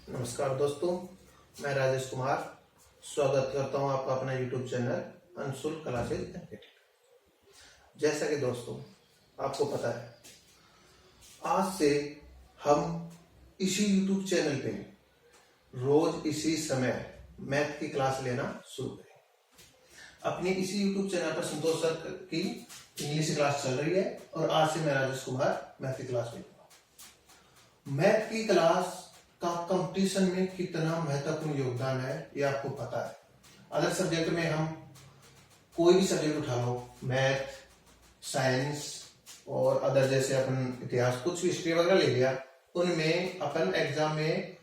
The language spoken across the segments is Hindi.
नमस्कार दोस्तों, मैं राजेश कुमार स्वागत करता हूं आपका अपना YouTube channel Anshul classes academy. जैसा कि दोस्तों आपको पता है, आज से हम इसी यूट्यूब चैनल पे रोज इसी समय मैथ की क्लास लेना शुरू करें। अपनी इसी यूट्यूब चैनल पर संतोष सर की इंग्लिश क्लास चल रही है और आज से मैं राजेश कुमार मैथ की क्लास लूंगा। मैथ की क्लास का कंपटीशन में कितना महत्वपूर्ण योगदान है ये आपको पता है। अदर सब्जेक्ट में हम कोई भी सब्जेक्ट उठा लो, मैथ, साइंस और अदर जैसे अपन इतिहास, कुछ भी हिस्ट्री वगैरह ले लिया, उनमें अपन एग्जाम में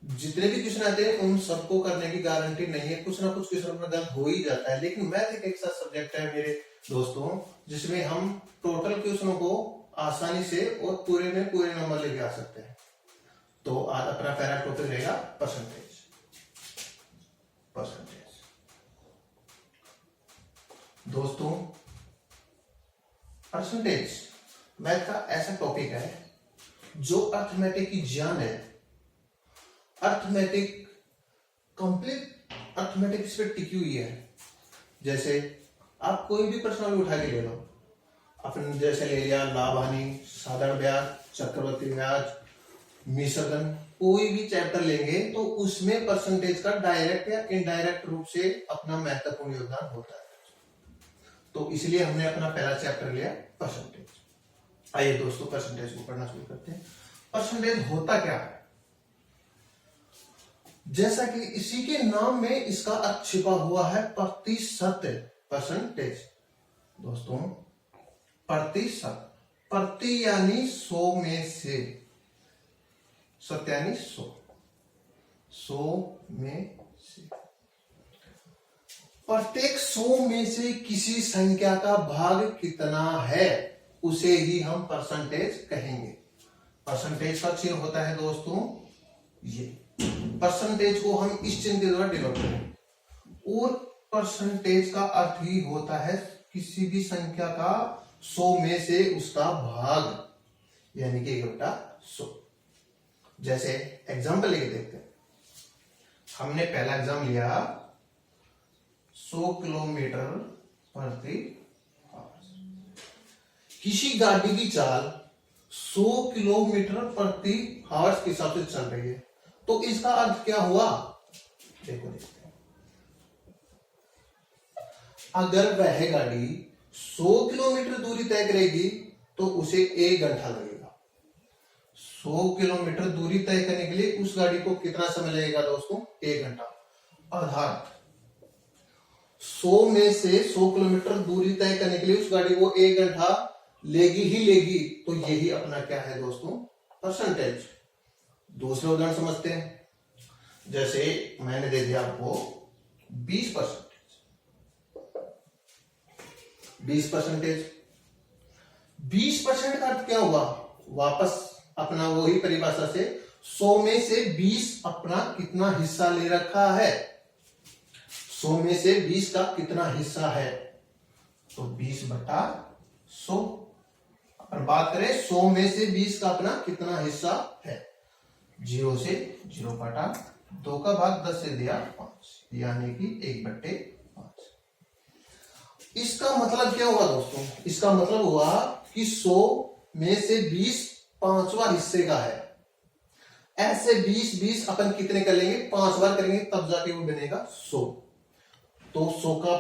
जितने भी क्वेश्चन आते हैं उन सबको करने की गारंटी नहीं है। कुछ ना कुछ क्वेश्चन में गलत हो ही जाता है, लेकिन मैथ एक ऐसा सब्जेक्ट है मेरे दोस्तों जिसमें हम टोटल क्वेश्चनों को आसानी से और पूरे में पूरे नंबर लेके आ सकते हैं। तो आज अपना पहला टॉपिक रहेगा परसेंटेज। दोस्तों, परसेंटेज मैथ का ऐसा टॉपिक है जो अर्थमेटिक की जान है। अर्थमेटिक, कंप्लीट अर्थमेटिक इस पर टिकी हुई है। जैसे आप कोई भी प्रश्न उठा के ले लो, अपन जैसे ले लिया लाभ हानि, साधारण ब्याज, चक्रवृद्धि ब्याज, मिश्रधन, कोई भी चैप्टर लेंगे तो उसमें परसेंटेज का डायरेक्ट या इनडायरेक्ट रूप से अपना महत्वपूर्ण योगदान होता है। तो इसलिए हमने अपना पहला चैप्टर लिया परसेंटेज। आइए दोस्तों, परसेंटेज को पढ़ना शुरू करते हैं। परसेंटेज होता क्या है? जैसा कि इसी के नाम में इसका अर्थ छिपा हुआ है, प्रतिशत। परसेंटेज दोस्तों प्रतिशत, प्रति यानी 100 में से, सत्य यानी 100 में से, प्रत्येक 100 में से किसी संख्या का भाग कितना है उसे ही हम परसेंटेज कहेंगे। परसेंटेज का चिन्ह होता है दोस्तों ये। परसेंटेज को हम इस चिन्ह के द्वारा डिनोट करेंगे और परसेंटेज का अर्थ ही होता है किसी भी संख्या का 100 में से उसका भाग, यानी कि 1/100। जैसे एग्जाम्पल लेके देखते हैं। हमने पहला एग्जाम लिया 100 किलोमीटर प्रति आवर। किसी गाड़ी की चाल 100 किलोमीटर प्रति आवर के हिसाब से चल रही है, तो इसका अर्थ क्या हुआ? देखो देखते हैं। अगर वह गाड़ी 100 किलोमीटर दूरी तय करेगी तो उसे 1 घंटा लगेगा। 100 किलोमीटर दूरी तय करने के लिए उस गाड़ी को कितना समय लगेगा दोस्तों? 1 घंटा। अर्थात 100 में से 100 किलोमीटर दूरी तय करने के लिए उस गाड़ी को 1 घंटा लेगी ही लेगी। तो यही अपना क्या है दोस्तों? परसेंटेज। दूसरे उदाहरण समझते हैं। जैसे मैंने दे दिया आपको 20%। 20% का अर्थ क्या हुआ? वापस अपना वही परिभाषा से 100 में से 20 अपना कितना हिस्सा ले रखा है। 100 में से 20 का कितना हिस्सा है? तो 20/100। अपन बात करें 100 में से 20 का अपना कितना हिस्सा है, 0 से 0/2 का भाग 10 से दिया 5, यानी कि 1/5। इसका मतलब क्या हुआ दोस्तों? इसका मतलब हुआ कि 100 में से 20 पांचवा हिस्से का है। ऐसे 20 अपन कितने कर लेंगे? 5 बार करेंगे तब जाके वो बनेगा 100। तो 100 का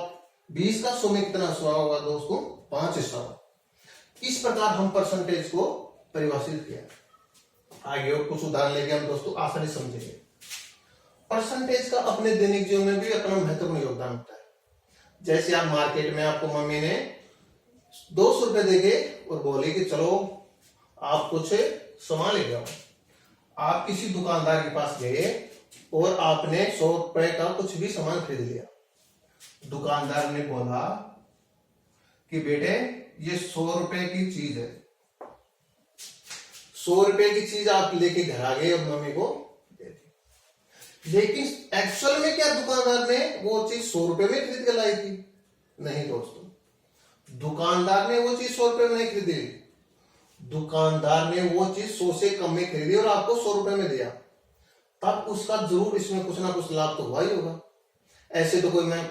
20 का 100 में कितना हिस्सा होगा दोस्तों? 5 हिस्सा। इस प्रकार हम परसेंटेज को परिभाषित किया। आगे और कुछ उदाहरण लेके हम दोस्तों आसानी समझेंगे। परसेंटेज का अपने दैनिक जीवन में भी अपना महत्वपूर्ण योगदान होता है। जैसे आप मार्केट में, आपको मम्मी ने 200 रुपए देके और बोले कि चलो आप कुछ सामान ले जाओ। आप किसी दुकानदार के पास गए और आपने 100 रुपए का कुछ भी सामान खरीद लिया। दुकानदार ने बोला कि बेटे ये 100 रुपए की चीज है। 100 रुपए की चीज आप लेके घर आ गए और मम्मी को दे दी। लेकिन एक्चुअल में क्या दुकानदार ने वो चीज 100 रुपए में खरीद के लाई थी? नहीं दोस्तों, दुकानदार ने वो चीज 100 रुपए में नहीं खरीदी। दुकानदार ने वो चीज 100 से कम में खरीदी और आपको 100 रुपए में दिया। तब उसका जरूर इसमें कुछ ना कुछ लाभ तो हुआ ही होगा। ऐसे तो कोई मैं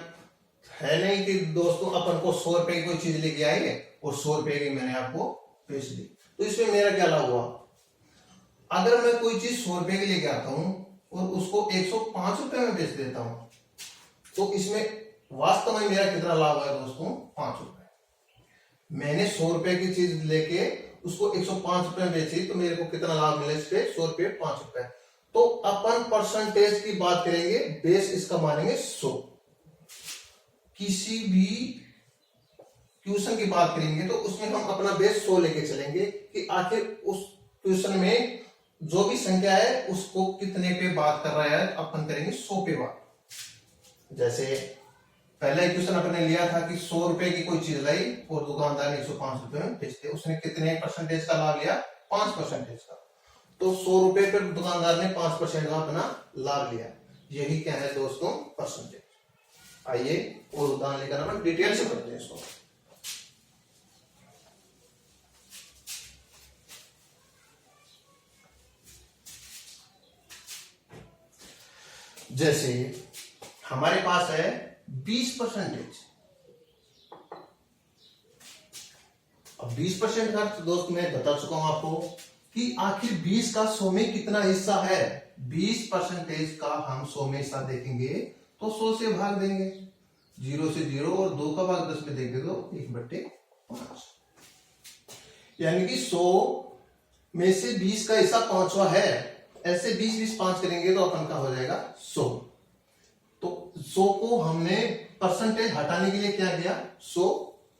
है नहीं कि दोस्तों अपन को 100 रुपए की कोई चीज लेके आएंगे और 100 रुपए की मैंने आपको बेच दी, तो इसमें मेरा क्या लाभ हुआ? अगर मैं कोई चीज 100 रुपए की लेके आता हूं और उसको 105 रुपए में बेच देता हूं, तो इसमें वास्तव में मेरा कितना लाभ है दोस्तों? 5 रुपए। मैंने 100 रुपए की चीज लेके उसको 105 रुपए में बेची, तो मेरे को कितना लाभ मिला इस पे? 100 रुपए 5 रुपए। तो अपन परसेंटेज की बात करेंगे, बेस इसका मानेंगे 100। किसी भी ट्यूशन की बात करेंगे तो उसमें हम अपना बेस 100 लेके चलेंगे कि आखिर उस ट्यूशन में जो भी संख्या है उसको कितने पे बात कर रहा है, अपन करेंगे 100 पे बात। जैसे पहला क्वेश्चन अपने लिया था कि 100 रुपए की कोई चीज लाई और दुकानदार ने 105 रुपए में बेचते, उसने कितने परसेंटेज का लाभ लिया? 5% का। तो 100 रुपए पर दुकानदार ने 5% का अपना लाभ लिया। यही क्या है दोस्तों? परसेंटेज। आइए और उदाहरण लेकर अपन डिटेल से पढ़ते हैं इसको। जैसे हमारे पास है 20%। अब 20% का अर्थ दोस्त मैं बता चुका हूं आपको कि आखिर 20 का 100 में कितना हिस्सा है। 20% का हम 100 में हिस्सा देखेंगे तो 100 से भाग देंगे, 0 से 0 और 2 का भाग 10 में देंगे तो 1/5। यानी कि 100 में से 20 का हिस्सा 5वां है। ऐसे 20-20-5 करेंगे तो अपन का हो जाएगा 100। तो 100 को हमने परसेंटेज हटाने के लिए क्या किया? 100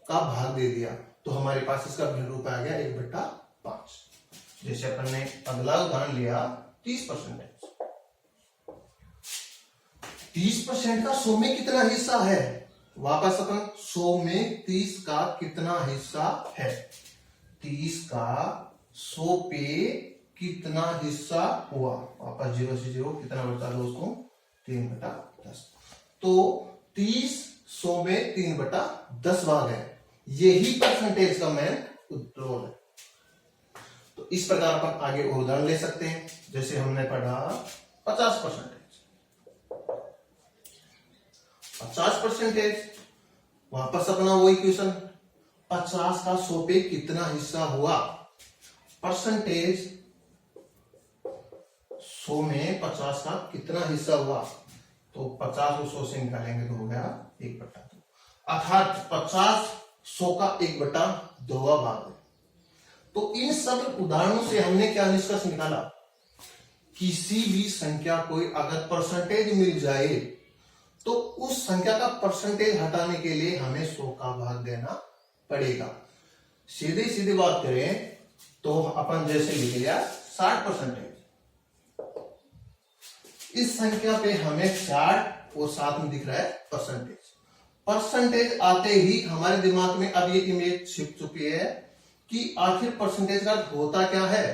का भाग दे दिया, तो हमारे पास इसका भिन्न रूप आ गया 1/5। जैसे अपन ने अगला उदाहरण लिया 30%। 30% का 100 में कितना हिस्सा है? वापस अपन 100 में 30 का कितना हिस्सा है? 30 का 100 पे कितना हिस्सा हुआ? वापस 0 से 0 कितना बचा दोस्तों? 3/10। तो 30 100 में 3/10 भाग है। यही परसेंटेज का मेन रोल है। तो इस प्रकार अपन आगे उदाहरण ले सकते हैं। जैसे हमने पढ़ा 50%। 50% वापस अपना वही क्वेश्चन, 50 का 100 पे कितना हिस्सा हुआ? परसेंटेज 100 में 50 का कितना हिस्सा हुआ? तो 50 को 100 से निकालेंगे तो हो गया 1/2। अर्थात 50 100 का 1/2 भाग है। तो इन सब उदाहरणों से हमने क्या निष्कर्ष निकाला? किसी भी संख्या को अगर परसेंटेज मिल जाए तो उस संख्या का परसेंटेज हटाने के लिए हमें 100 का भाग देना पड़ेगा। सीधी सीधी बात करें तो अपन जैसे लिख लिया 60%। इस संख्या पे हमें 60 और साथ में दिख रहा है परसेंटेज। परसेंटेज आते ही हमारे दिमाग में अब ये इमेज छिप चुकी है कि आखिर परसेंटेज का अर्थ होता क्या है।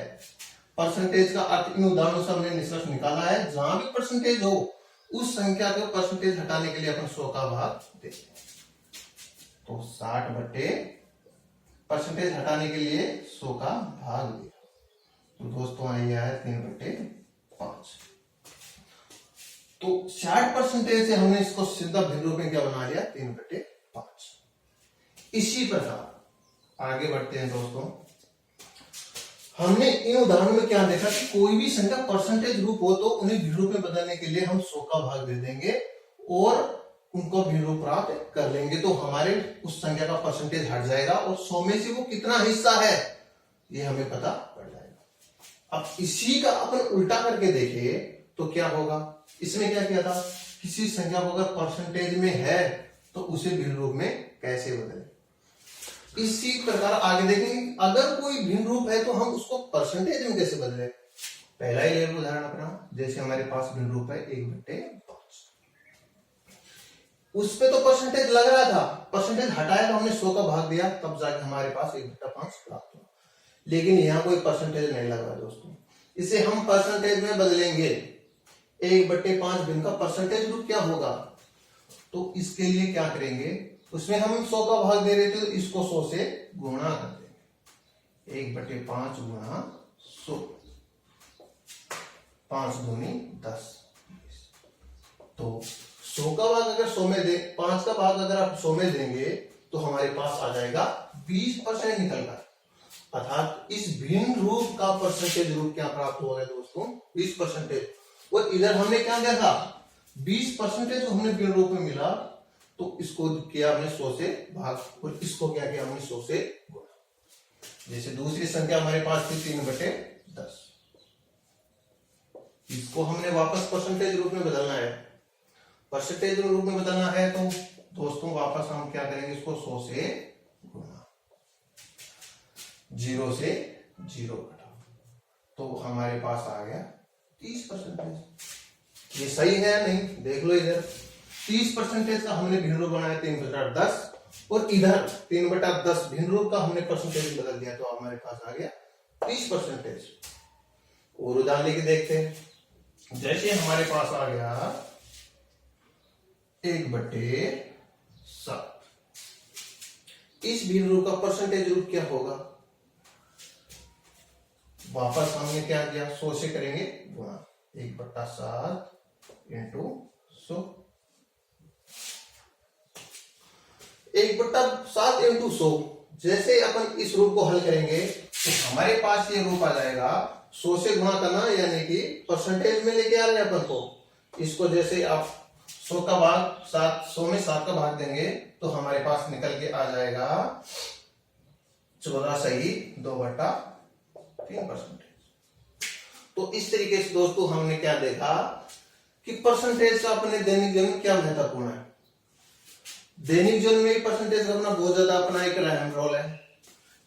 परसेंटेज का अर्थ इन उदाहरणों से हमने निष्कर्ष निकाला है, जहां भी परसेंटेज हो उस संख्या को परसेंटेज हटाने के लिए अपन 100 का भाग देते हैं। तो 60 बटे परसेंटेज हटाने के लिए 100 का भाग दिया, तो दोस्तों आइए है 3/5। तो 60% से हमने इसको सीधा भिन्न रूप में क्या बना लिया? 3/5। इसी प्रकार आगे बढ़ते हैं दोस्तों। हमने इन उदाहरणों में क्या देखा कि कोई भी संख्या परसेंटेज रूप हो तो उन्हें भिन्न रूप में बदलने के लिए हम 100 का भाग दे देंगे और उनको भिन्न रूप प्राप्त कर लेंगे, तो हमारे उस संख्या का परसेंटेज हट जाएगा और 100 में से वो कितना हिस्सा है ये हमें पता पड़ जाएगा। अब इसी का अपन उल्टा करके देखें तो क्या होगा? इसमें क्या किया था? किसी संख्या को अगर परसेंटेज में है तो उसे भिन्न रूप में कैसे बदलें। इसी प्रकार आगे देखेंगे अगर कोई भिन्न रूप है तो हम उसको परसेंटेज में कैसे बदलें। पहला ही ले लो उदाहरण अपना, जैसे हमारे पास भिन्न रूप है 1/5। उस पे तो परसेंटेज लग रहा था, परसेंटेज हटाया तो हमने 100 का भाग दिया, तब जाके हमारे पास 1/5 प्राप्त हुआ। लेकिन यहाँ कोई परसेंटेज नहीं लग रहा दोस्तों, इसे हम परसेंटेज में बदलेंगे। 1/5 भिन्न का परसेंटेज रूप क्या होगा? तो इसके लिए क्या करेंगे? उसमें हम 100 का भाग दे रहे थे तो इसको 100 से गुणा कर देंगे। 1/5 गुणा 100, 5 दूनी 10। तो 100 का भाग अगर 100 में दे, 5 का भाग अगर आप 100 में देंगे तो हमारे पास आ जाएगा 20% निकल कर। अर्थात इस भिन्न रूप का परसेंटेज रूप क्या प्राप्त हुआ है दोस्तों, 20%। और इधर हमने क्या देखा, 20% हमने भिन्न रूप में मिला, तो इसको किया हमने 100 से भाग और इसको क्या किया हमने 100 से गुणा। जैसे दूसरी संख्या हमारे पास थी 3/10, इसको हमने वापस परसेंटेज रूप में बदलना है। परसेंटेज रूप में बदलना है तो दोस्तों वापस हम क्या करेंगे, इसको 100 से गुणा, 0 से 0 घटाओ, तो हमारे पास आ गया 30%। ये सही है या नहीं, देख लो इधर 30% का हमने भिन्न रूप बनाया 3/10, और इधर 3/10 भिन्न रूप का हमने परसेंटेज बदल दिया, तो हमारे पास आ गया 30%। और उदाहरण लेके देखते हैं। जैसे हमारे पास आ गया 1/7, इस भिन्न रूप का परसेंटेज रूप क्या होगा, वापस हमने क्या किया, 100 से करेंगे गुणा, 1/7 इंटू 100, 1/7 इंटू 100। जैसे अपन इस रूप को हल करेंगे तो हमारे पास ये रूप आ जाएगा, 100 से गुणा करना यानी कि परसेंटेज में लेके आ रहे हैं अपन को। इसको जैसे आप 100 का भाग 7, 100 में 7 का भाग देंगे तो हमारे पास निकल के आ जाएगा 14 सही 2/3%। तो इस तरीके से दोस्तों हमने क्या देखा कि परसेंटेज का अपने दैनिक जीवन में क्या महत्वपूर्ण है। दैनिक जीवन में परसेंटेज का अपना बहुत ज्यादा अपना एक अहम रोल है।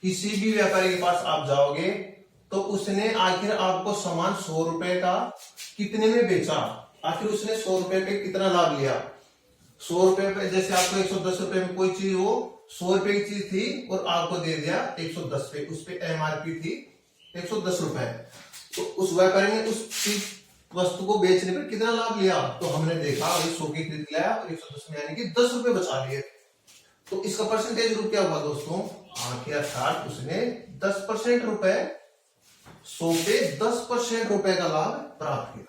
किसी भी व्यापारी के पास आप जाओगे तो उसने आखिर आपको सामान 100 रुपए का कितने में बेचा, आखिर उसने 100 रुपए पे कितना लाभ लिया। 100 रुपए पे जैसे आपको 110 रुपए में कोई चीज हो, 100 रुपए की चीज थी और आपको दे दिया 110 पे, उस पे एमआरपी थी 110 रुपए, तो उस व्यापारी ने उस चीज वस्तु को बेचने पर कितना लाभ लिया, तो हमने देखा 100 की खरीद लिया और 110 में यानी कि 10 रुपए बचा लिए। तो इसका परसेंटेज रूप क्या हुआ दोस्तों, आखिर अर्थात उसने 10% रुपए, 100 पे 10% रुपए का लाभ प्राप्त किया।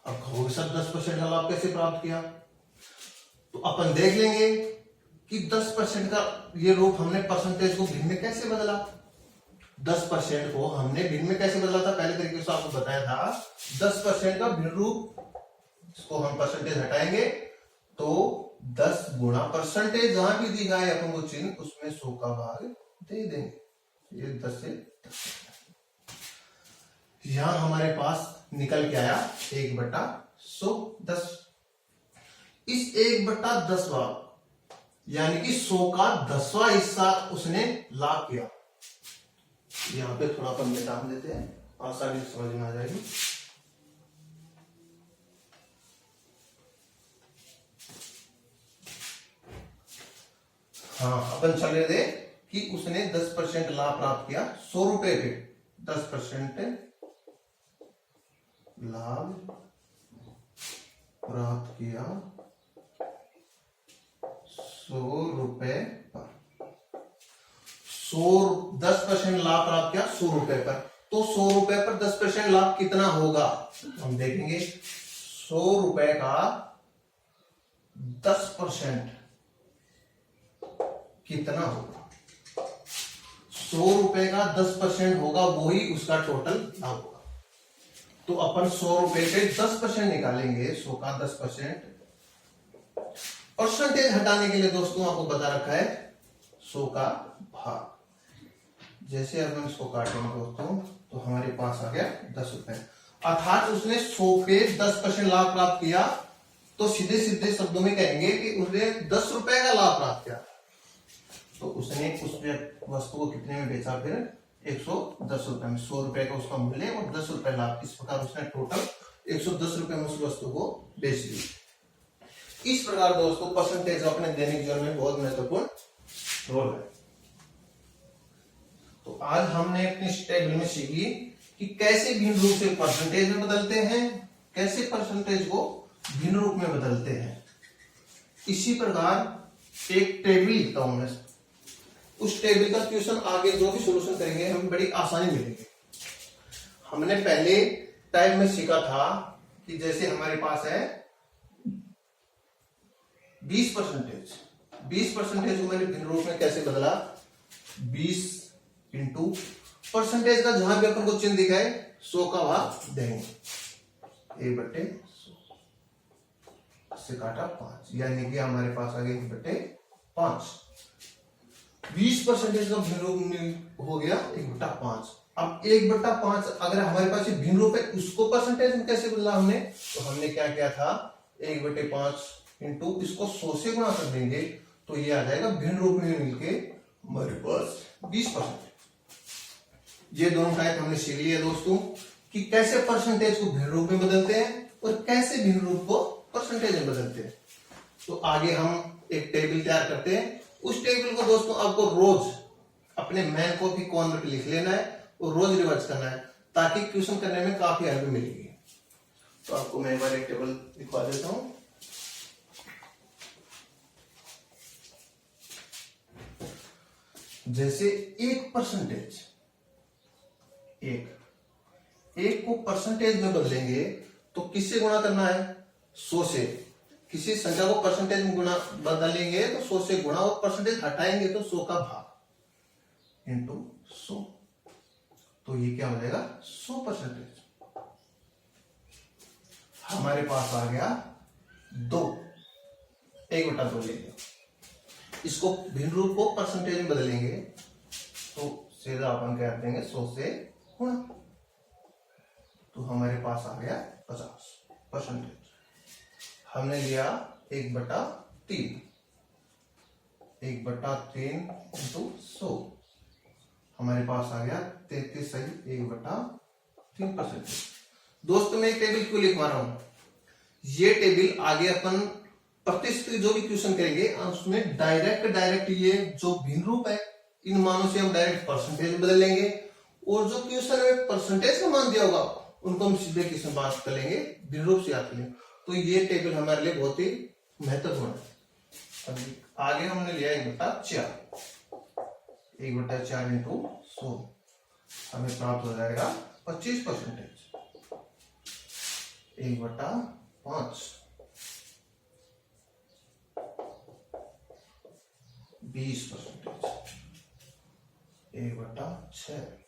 अब कहोगे सर 10% का लाभ कैसे प्राप्त किया, तो अपन देख लेंगे कि 10% का ये रूप हमने परसेंटेज को भिन्न में कैसे बदला। 10% को हमने भिन्न में कैसे बदला था, पहले तरीके से आपको बताया था। 10% का भिन्न रूप, इसको हम परसेंटेज हटाएंगे तो 10 गुणा परसेंटेज, जहां भी दी गया अपन को चिन्ह उसमें 100 का भाग दे देंगे, ये 10 से 10। यहां हमारे पास निकल के आया 1/110। इस 1/10वां यानी कि 100 का 10वां हिस्सा उसने लाभ किया। यहां पे थोड़ा अपन मिटान देते हैं, आसानी से समझ में आ जाएगी। हाँ, अपन चल रहे थे कि उसने 10% लाभ प्राप्त किया 100 रुपए पे, 10% लाभ प्राप्त किया 100 रुपए पर। 10% लाभ प्राप्त किया 100 रुपए पर, तो 100 रुपए पर 10% लाभ कितना होगा हम देखेंगे। 100 रुपए का 10% कितना होगा, 100 रुपए का 10% होगा, वही उसका टोटल लाभ होगा। तो अपन 100 रुपए पे 10% निकालेंगे, 100 का 10%। परसेंटेज हटाने के लिए दोस्तों आपको बता रखा है 100 का भाग। जैसे अपन इसको काटेंगे दोस्तों तो हमारे पास आ गया 10 रुपए, अर्थात उसने 100 पे 10% लाभ प्राप्त किया, तो सीधे सीधे शब्दों में कहेंगे कि उसने 10 रुपए का लाभ प्राप्त किया। तो उसने उस वस्तु को कितने में बेचा, फिर 110 रुपए में। 100 रुपए का उसका मूल्य और 10 रुपए लाभ, इस प्रकार उसने टोटल 110 रुपए में उस वस्तु को बेच दी। इस प्रकार दोस्तों परसेंटेज अपने दैनिक जीवन में बहुत महत्वपूर्ण रोल है। तो आज हमने अपनी इस टेबल में सीखी कि कैसे भिन्न रूप से परसेंटेज में बदलते हैं, कैसे परसेंटेज को भिन्न रूप में बदलते हैं। इसी प्रकार एक टेबल लिखता हूं मैं, उस टेबल का क्वेश्चन आगे जो भी सॉल्यूशन करेंगे हमें बड़ी आसानी मिलेगी। हमने पहले टाइप में सीखा था कि जैसे हमारे पास है 20%, 20% को मैंने भिन्न रूप में कैसे बदला, 20 इंटू परसेंटेज का जहां भी अपन को चिन्ह दिखाए 100 का भाग देंगे, 1/100 से काटा 5, यानी कि हमारे पास आ गया 1/5। 20% का भिन्न रूप में हो गया 1/5। अब 1/5 अगर हमारे पास ये भिन्न रूप है, उसको परसेंटेज में कैसे बदला हमने, तो हमने क्या किया था, 1/5 इंटू इसको 100 से गुणा कर देंगे, तो ये आ जाएगा भिन्न रूप में मिलके हमारे पास 20%। ये दोनों टाइप हमने सीख लिया दोस्तों कि कैसे परसेंटेज को भिन्न रूप में बदलते हैं और कैसे भिन्न रूप को परसेंटेज में बदलते हैं। तो आगे हम एक टेबल तैयार करते हैं। उस टेबल को दोस्तों आपको रोज अपने मैन कॉपी कॉर्नर पे लिख लेना है और रोज रिवर्स करना है, ताकि क्वेश्चन करने में काफी हेल्प मिलेगी। तो आपको मैं एक बार एक टेबल दिखा देता हूं। जैसे 1%, एक को परसेंटेज में बदलेंगे तो किससे गुणा करना है, 100 से। किसी संख्या को परसेंटेज में गुणा बदलेंगे तो 100 से गुणा, और परसेंटेज हटाएंगे तो 100 का भाग इंटू 100, तो ये क्या हो जाएगा 100%। हमारे पास आ गया 2, 1/2 ले लिया। इसको भिन्न रूप को परसेंटेज में बदलेंगे तो सीधा अपन क्या देंगे 100 से गुणा, तो हमारे पास आ गया 50%। हमने लिया 1/3, 1/3 इंटू 100, हमारे पास आ गया 33 सही 1/3%। दोस्तों मैं एक टेबल क्यों लिखवा रहा हूं, ये टेबल आगे अपन प्रतिशत जो भी क्वेश्चन करेंगे उसमें डायरेक्ट ये जो भिन्न रूप है इन मानों से हम डायरेक्ट परसेंटेज में बदल लेंगे, और जो क्वेश्चन में परसेंटेज का मान दिया होगा उनको हम सीधे क्वेश्चन बात कर लेंगे, भिन्न रूप से याद कर लेंगे। तो ये टेबल हमारे लिए बहुत ही महत्वपूर्ण है। अभी आगे हमने लिया 1/4, 1/4 इंटू 100, हमें प्राप्त हो जाएगा 25%, 1/5, 20%, 1/6,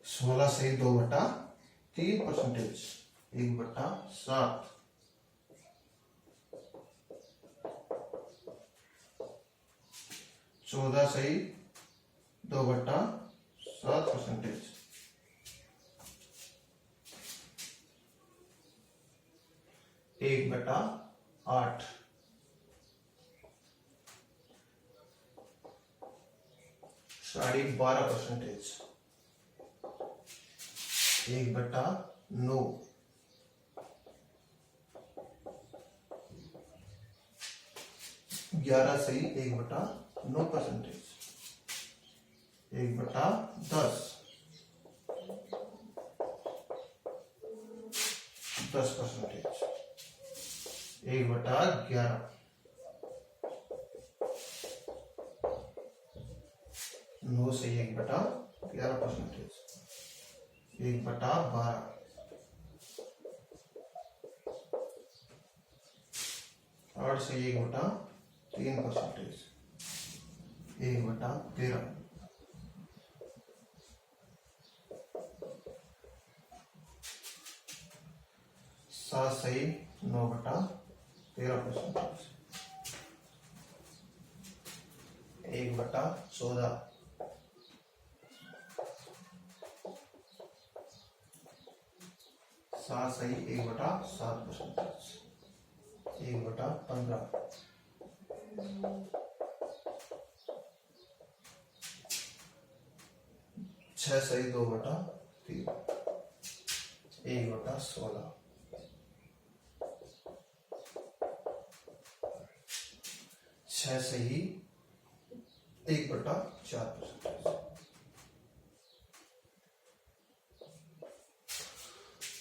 16 से 2/3%, 1/7, 14 से 2/7%, 1/8, 12.5%, 1/9, 11 सही 1/9%, 1/10, 10%, 1/11, 9 से 1/11%, 1/12, 8 से 1/3%, 1/13, 7 से 9/13%, 1/14, 7 सही 1/7%, 1/15, 6 सही 2/3, 1/16, 6 सही 1/4%।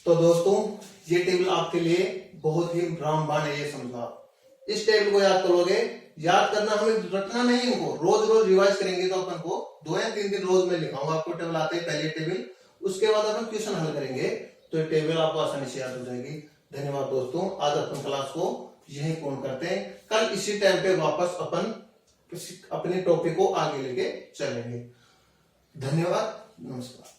तो दोस्तों ये टेबल आपके लिए बहुत ही रामबाण है, ये समझना। इस टेबल को याद करोगे, याद करना हमें रखना नहीं, इनको रोज रोज रिवाइज करेंगे तो अपन को 2 या 3 दिन रोज में लिखाऊंगा आपको टेबल आते ही, पहले टेबल, उसके बाद अपन क्वेश्चन हल करेंगे तो ये टेबल आपको आसानी से याद हो जाएगी। धन्यवाद दोस्तों, आज अपन क्लास को यही पूर्ण करते हैं। कल इसी टाइम पे वापस अपन अपने टॉपिक को आगे लेके चलेंगे। धन्यवाद, नमस्कार।